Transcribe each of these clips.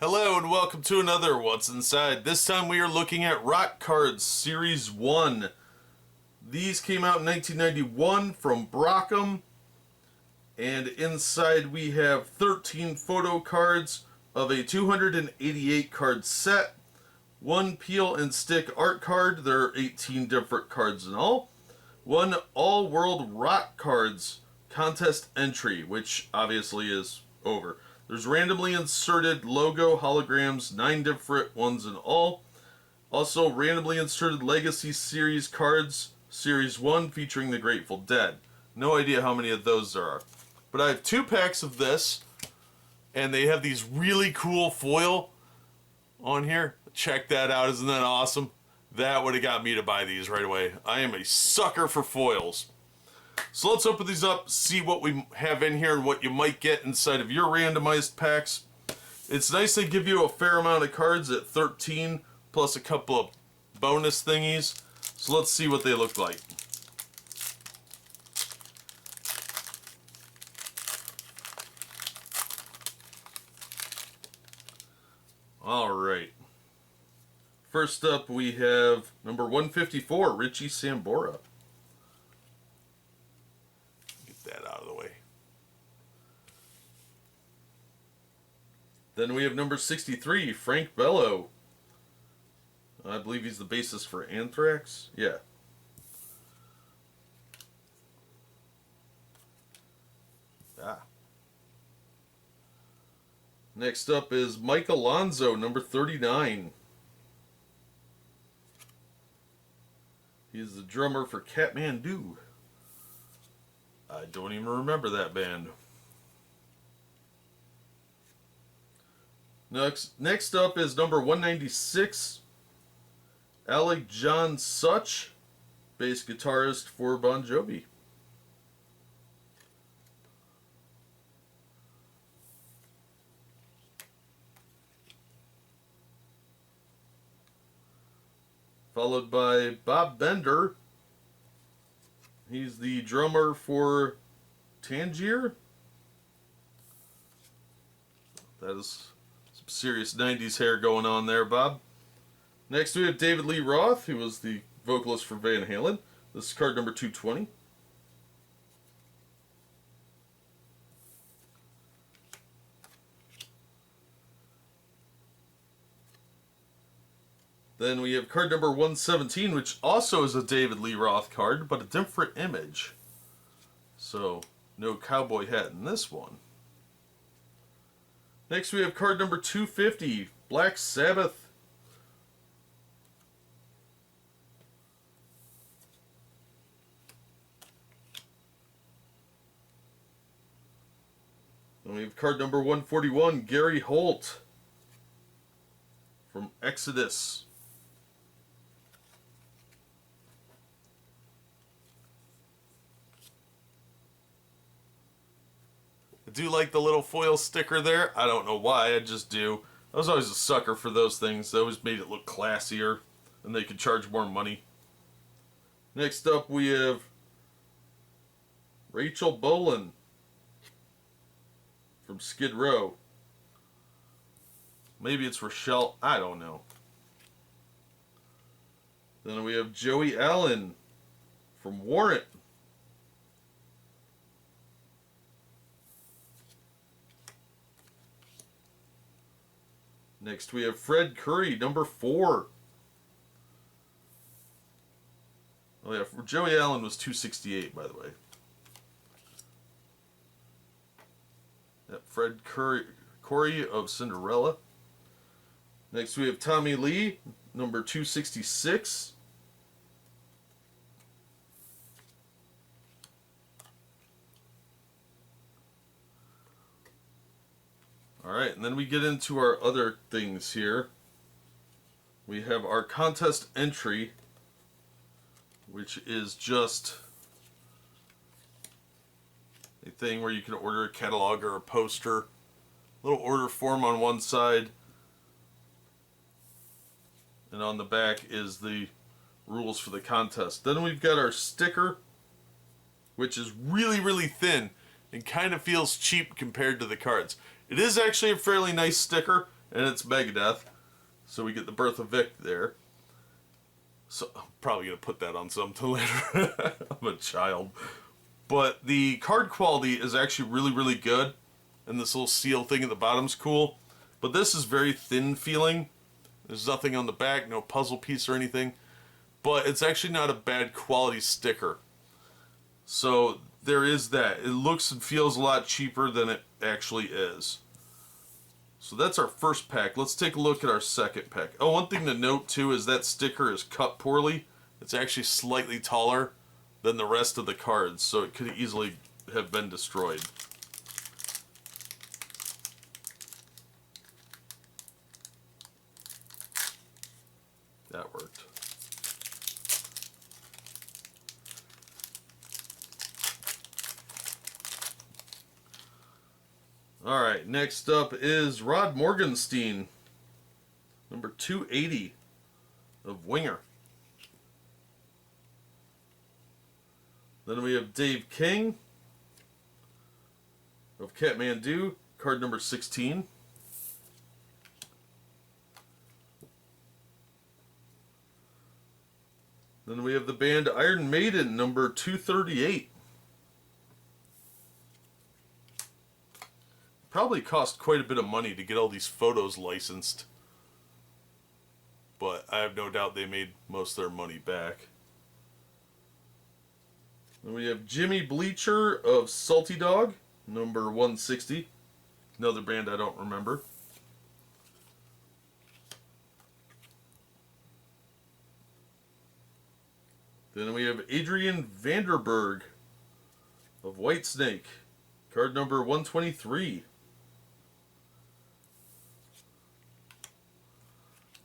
Hello and welcome to another What's Inside. This time we are looking at Rockcards Series 1. These came out in 1991 from Brockham. And inside we have 13 photo cards of a 288 card set. One peel and stick art card. There are 18 different cards in all. One all-world Rockcards contest entry, which obviously is over. There's randomly inserted logo holograms, 9 different ones in all. Also, randomly inserted Legacy Series cards, Series 1 featuring the Grateful Dead. No idea how many of those there are. But I have 2 packs of this, and they have these really cool foil on here. Check that out, isn't that awesome? That would have got me to buy these right away. I am a sucker for foils. So let's open these up, see what we have in here and what you might get inside of your randomized packs. It's nice they give you a fair amount of cards at 13, plus a couple of bonus thingies. So let's see what they look like. Alright. First up we have number 154, Richie Sambora. That out of the way. Then we have number 63, Frank Bello. I believe he's the bassist for Anthrax. Yeah. Next up is Mike Alonso, number 39. He is the drummer for Kathmandu. I don't even remember that band. Next up is number 196, Alec John Such, bass guitarist for Bon Jovi. Followed by Bob Bender. He's the drummer for Tangier. That is some serious 90s hair going on there, Bob. Next we have David Lee Roth, who was the vocalist for Van Halen. This is card number 220. Then we have card number 117, which also is a David Lee Roth card, but a different image. So, no cowboy hat in this one. Next we have card number 250, Black Sabbath. Then we have card number 141, Gary Holt from Exodus. I do like the little foil sticker there. I don't know why, I just do. I was always a sucker for those things. They always made it look classier, and they could charge more money. Next up we have Rachel Bolan from Skid Row. Maybe it's Rochelle, I don't know. Then we have Joey Allen from Warrant. Next we have Fred Curry, number 4. Oh yeah, Joey Allen was 268, by the way. That Fred Corey of Cinderella. Next we have Tommy Lee, number 266. Alright, and then we get into our other things here. We have our contest entry, which is just a thing where you can order a catalog or a poster. Little order form on one side, and on the back is the rules for the contest. Then we've got our sticker, which is really, really thin and kind of feels cheap compared to the cards. It is actually a fairly nice sticker, and it's Megadeth. So we get the Birth of Vic there. So I'm probably going to put that on something later. I'm a child. But the card quality is actually really, really good. And this little seal thing at the bottom's cool. But this is very thin feeling. There's nothing on the back, no puzzle piece or anything. But it's actually not a bad quality sticker. So there is that. It looks and feels a lot cheaper than it actually is. So that's our first pack. Let's take a look at our second pack. Oh, one thing to note too is that sticker is cut poorly. It's actually slightly taller than the rest of the cards, so it could easily have been destroyed. That worked. Alright, next up is Rod Morgenstein, number 280 of Winger. Then we have Dave King of Kathmandu, card number 16. Then we have the band Iron Maiden, number 238. Probably cost quite a bit of money to get all these photos licensed. But I have no doubt they made most of their money back. Then we have Jimmy Bleacher of Salty Dog, number 160. Another band I don't remember. Then we have Adrian Vanderberg of Whitesnake, card number 123.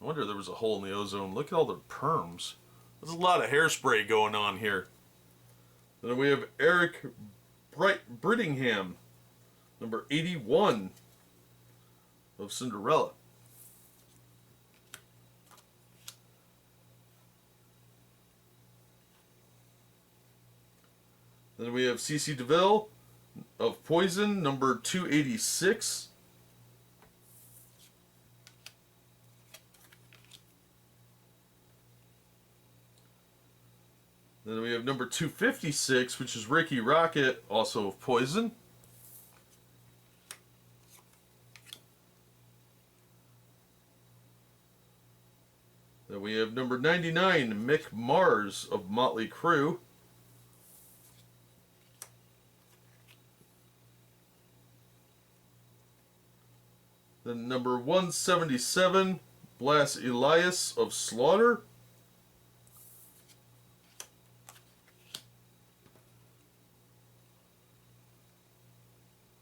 I wonder if there was a hole in the ozone. Look at all the perms. There's a lot of hairspray going on here. Then we have Eric Brittingham, number 81 of Cinderella. Then we have CC DeVille of Poison, number 286. Then we have number 256, which is Ricky Rocket, also of Poison. Then we have number 99, Mick Mars of Motley Crue. Then number 177, Blas Elias of Slaughter.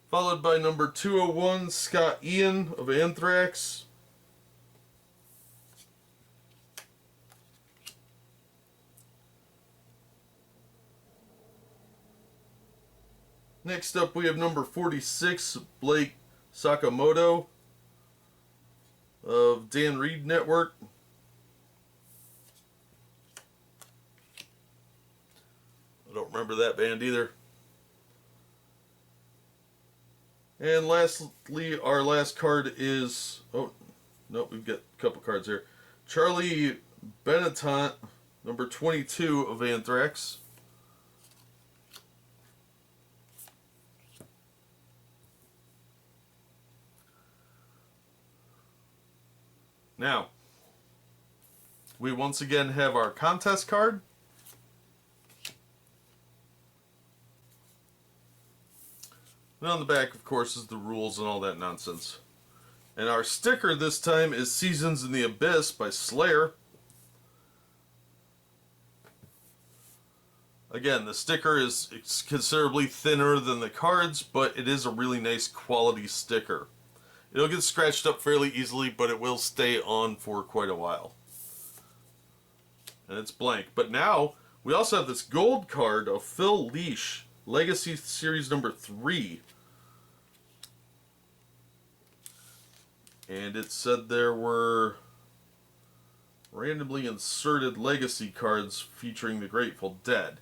Followed by number 201, Scott Ian of Anthrax. Next up we have number 46, Blake Sakamoto of Dan Reed Network. I don't remember that band either. And lastly, our last card is... Oh, nope, we've got a couple cards here. Charlie Benetton, number 22 of Anthrax. Now, we once again have our contest card. And on the back, of course, is the rules and all that nonsense. And our sticker this time is Seasons in the Abyss by Slayer. Again, the sticker is considerably thinner than the cards, but it is a really nice quality sticker. It'll get scratched up fairly easily, but it will stay on for quite a while. And it's blank. But now, we also have this gold card of Phil Leash, Legacy Series number 3. And it said there were randomly inserted Legacy cards featuring the Grateful Dead.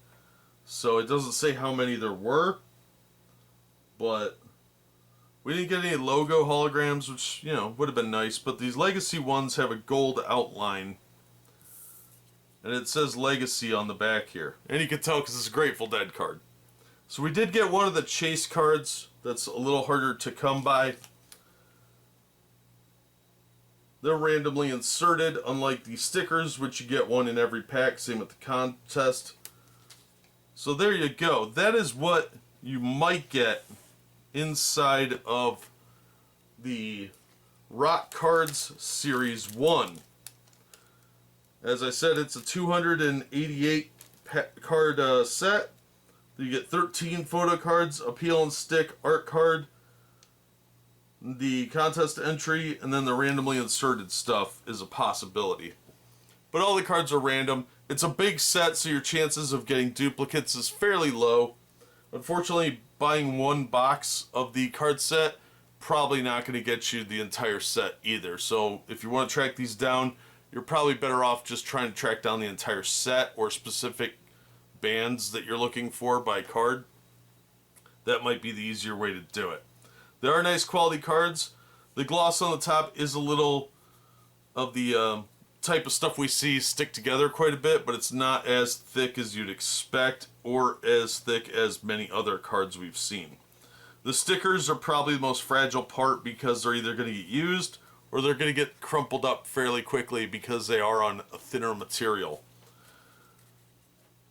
So it doesn't say how many there were, but We didn't get any logo holograms, which, you know, would have been nice, but these Legacy ones have a gold outline. And it says Legacy on the back here. And you can tell because it's a Grateful Dead card. So we did get one of the chase cards that's a little harder to come by. They're randomly inserted, unlike the stickers, which you get one in every pack, same with the contest. So there you go. That is what you might get inside of the Rockcards Series 1. As I said, it's a 288 card set. You get 13 photo cards, a peel and stick art card, the contest entry, and then the randomly inserted stuff is a possibility. But all the cards are random. It's a big set, so your chances of getting duplicates is fairly low. Unfortunately, buying one box of the card set, probably not going to get you the entire set either. So if you want to track these down, you're probably better off just trying to track down the entire set or specific bands that you're looking for by card. That might be the easier way to do it. They are nice quality cards. The gloss on the top is a little of the type of stuff we see stick together quite a bit, but it's not as thick as you'd expect or as thick as many other cards we've seen. The stickers are probably the most fragile part because they're either going to get used or they're going to get crumpled up fairly quickly because they are on a thinner material.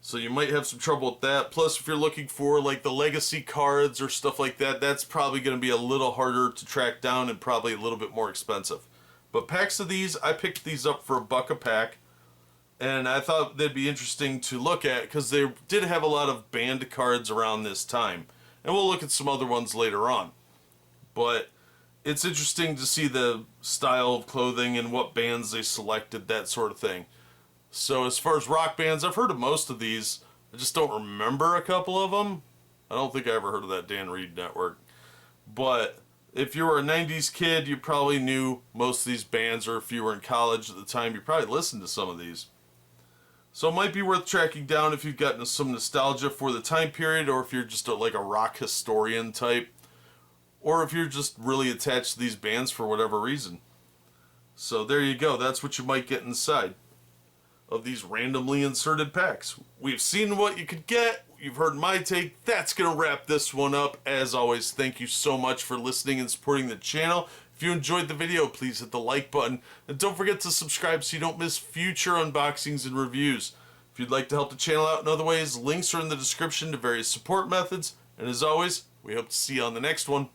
So you might have some trouble with that. Plus, if you're looking for like the legacy cards or stuff like that, that's probably going to be a little harder to track down and probably a little bit more expensive. But packs of these, I picked these up for $1 a pack. And I thought they'd be interesting to look at because they did have a lot of banned cards around this time. And we'll look at some other ones later on. But it's interesting to see the style of clothing and what bands they selected, that sort of thing. So as far as rock bands, I've heard of most of these. I just don't remember a couple of them. I don't think I ever heard of that Dan Reed Network. But if you were a 90s kid, you probably knew most of these bands, or if you were in college at the time, you probably listened to some of these. So it might be worth tracking down if you've gotten some nostalgia for the time period, or if you're just like a rock historian type, or if you're just really attached to these bands for whatever reason. So there you go. That's what you might get inside of these randomly inserted packs. We've seen what you could get. You've heard my take. That's going to wrap this one up. As always, thank you so much for listening and supporting the channel. If you enjoyed the video, please hit the like button. And don't forget to subscribe so you don't miss future unboxings and reviews. If you'd like to help the channel out in other ways, links are in the description to various support methods. And as always, we hope to see you on the next one.